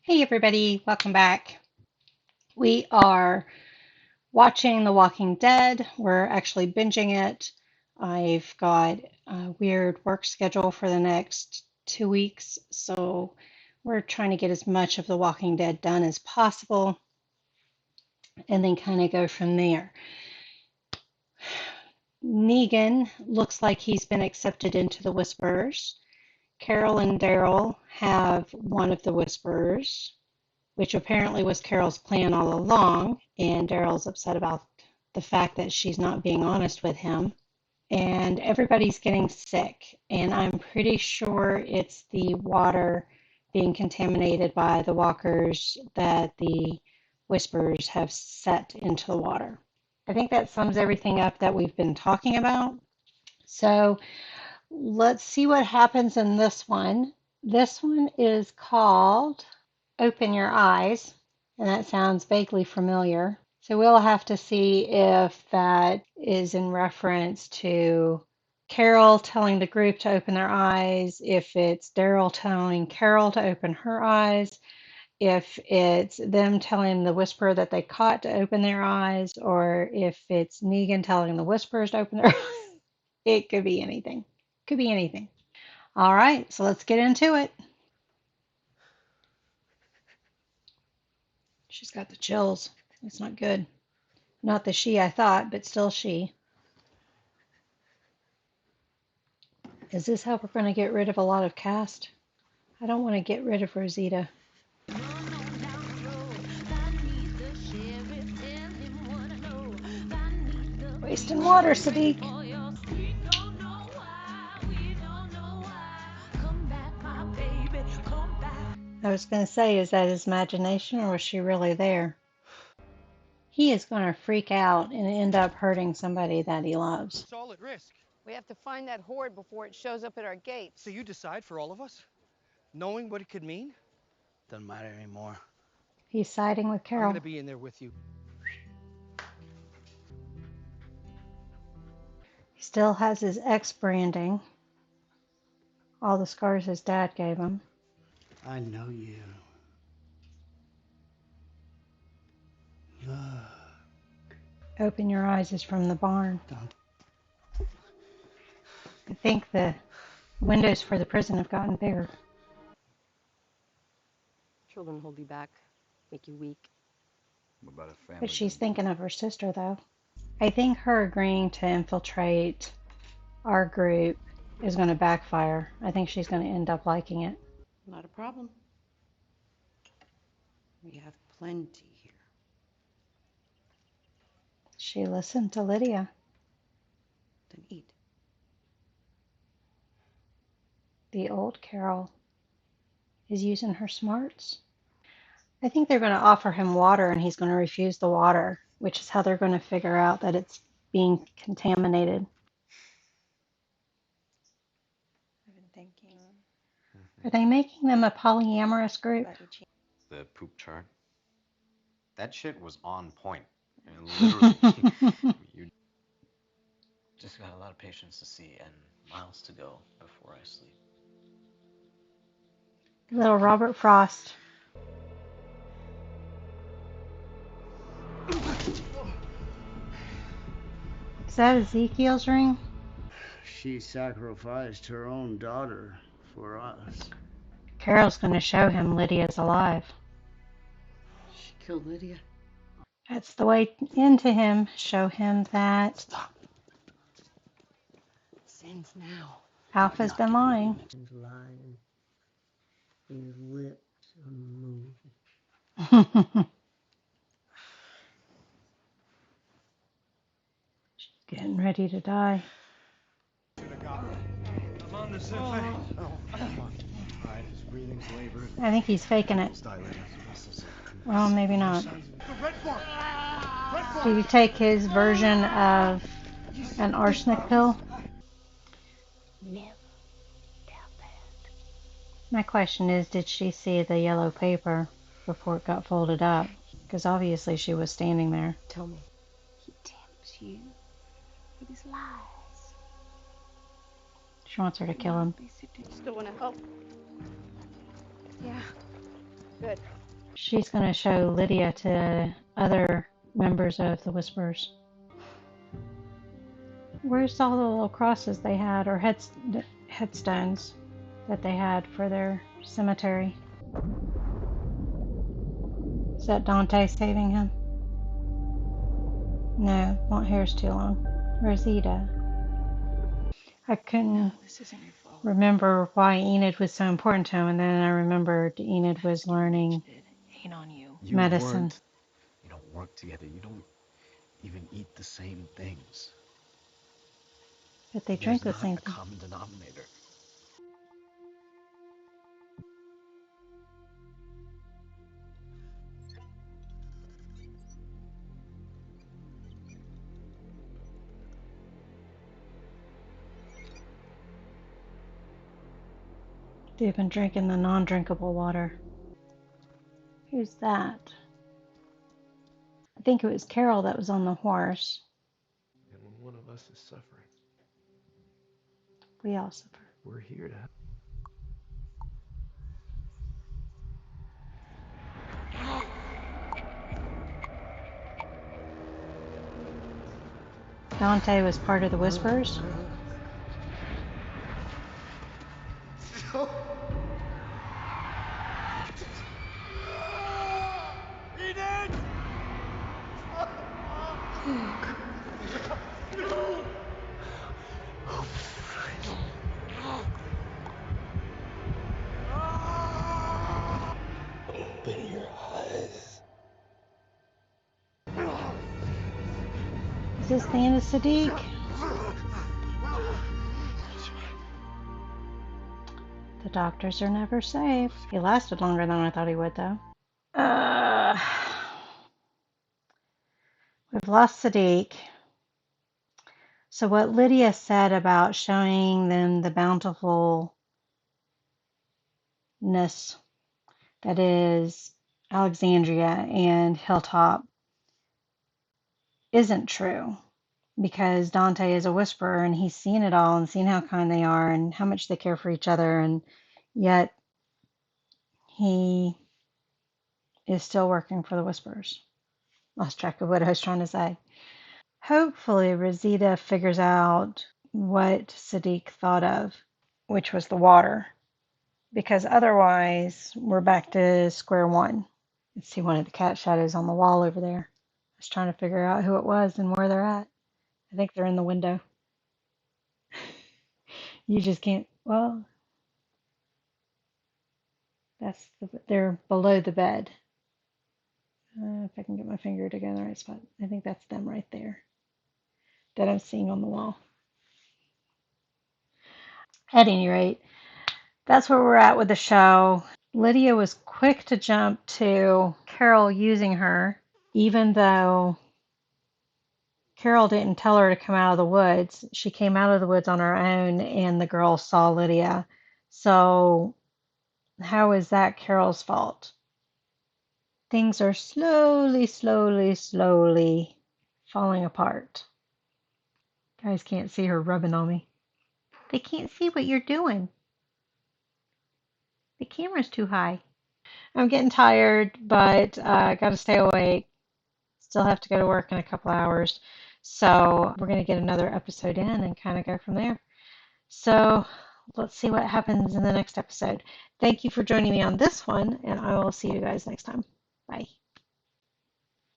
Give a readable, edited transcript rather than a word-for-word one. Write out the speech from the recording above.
Hey everybody, welcome back. We are watching The Walking Dead. We're actually binging it. I've got a weird work schedule for the next 2 weeks, so we're trying to get as much of The Walking Dead done as possible and then kind of go from there. Negan looks like he's been accepted into the Whisperers. Carol and Daryl have one of the Whisperers, which apparently was Carol's plan all along, and Daryl's upset about the fact that she's not being honest with him. And everybody's getting sick, and I'm pretty sure it's the water being contaminated by the walkers that the Whisperers have set into the water. I think that sums everything up that we've been talking about. So let's see what happens in this one. This one is called Open Your Eyes, and that sounds vaguely familiar. So we'll have to see if that is in reference to Carol telling the group to open their eyes, if it's Daryl telling Carol to open her eyes, if it's them telling the Whisperer that they caught to open their eyes, or if it's Negan telling the Whisperers to open their eyes. It could be anything. Could be anything. All right, so let's get into it. She's got the chills. It's not good. Not the she I thought, but still she. Is this how we're going to get rid of a lot of cast? I don't want to get rid of Rosita. Wasting water, Sadiq. I was going to say, is that his imagination or was she really there? He is going to freak out and end up hurting somebody that he loves. It's all at risk. We have to find that horde before it shows up at our gates. So you decide for all of us? Knowing what it could mean? Doesn't matter anymore. He's siding with I'm Carol. gonna be in there with you. He still has his X branding. All the scars his dad gave him. I know you. Look. Open Your Eyes is from the barn. Don't. I think the windows for the prison have gotten bigger. Children hold you back, make you weak. What about a family? But she's thinking of her sister, though. I think her agreeing to infiltrate our group is going to backfire. I think she's going to end up liking it. Not a problem. We have plenty here. She listened to Lydia. Then eat. The old Carol is using her smarts. I think they're going to offer him water and he's going to refuse the water, which is how they're going to figure out that it's being contaminated. I've been thinking. Are they making them a polyamorous group? The poop chart. That shit was on point. Literally. You Just got a lot of patients to see and miles to go before I sleep. Little Robert Frost. Is that Ezekiel's ring? She sacrificed her own daughter for us. Carol's going to show him Lydia's alive. She killed Lydia. That's the way into him. Show him that Stop. Sins now. Alpha's been lying. He's lying. His lips are moving. She's getting ready to die. I'm on the surface. Alright, his breathing's labored. I think he's faking it. Dilated. Well, maybe not. The red form. Red form. Did he take his version of an arsenic pill? Never doubt that. My question is, did she see the yellow paper before it got folded up? Because obviously she was standing there. Tell me. He tempts you with his lies. She wants her to kill him. Still want to help? Yeah. Good. She's going to show Lydia to other members of the Whispers. Where's all the little crosses they had, or headstones that they had for their cemetery? Is that Dante saving him? No, blonde hair's too long. Rosita. I couldn't This isn't your fault. remember why Enid was so important to him, and then I remembered Enid was learning It ain't on you. You medicine. weren't. You don't work together. You don't even eat the same things. But they There's drink the not same a thing. common denominator. They've been drinking the non-drinkable water. Who's that? I think it was Carol that was on the horse. And when one of us is suffering, We all suffer. we're here to help. Dante was part of the Whispers. Enid! Open your eyes. Is this the end of Sadiq? The doctors are never safe. He lasted longer than I thought he would, though. We've lost Sadiq. So what Lydia said about showing them the bountifulness that is Alexandria and Hilltop isn't true, because Dante is a whisperer and he's seen it all and seen how kind they are and how much they care for each other, and yet he is still working for the Whisperers. Lost track of what I was trying to say. Hopefully Rosita figures out what Sadiq thought of, which was the water, because otherwise we're back to square one. Let's see one of the cat shadows on the wall over there. I was trying to figure out who it was and where they're at. I think they're in the window. You just can't, well, they're below the bed. If I can get my finger to go in the right spot. I think that's them right there that I'm seeing on the wall. At any rate, that's where we're at with the show. Lydia was quick to jump to Carol using her, even though Carol didn't tell her to come out of the woods. She came out of the woods on her own, and the girl saw Lydia. So how is that Carol's fault? Things are slowly falling apart. Guys can't see her rubbing on me. They can't see what you're doing. The camera's too high. I'm getting tired, but I got to stay awake. Still have to go to work in a couple hours. So we're going to get another episode in and kind of go from there. So let's see what happens in the next episode. Thank you for joining me on this one, and I will see you guys next time. Bye.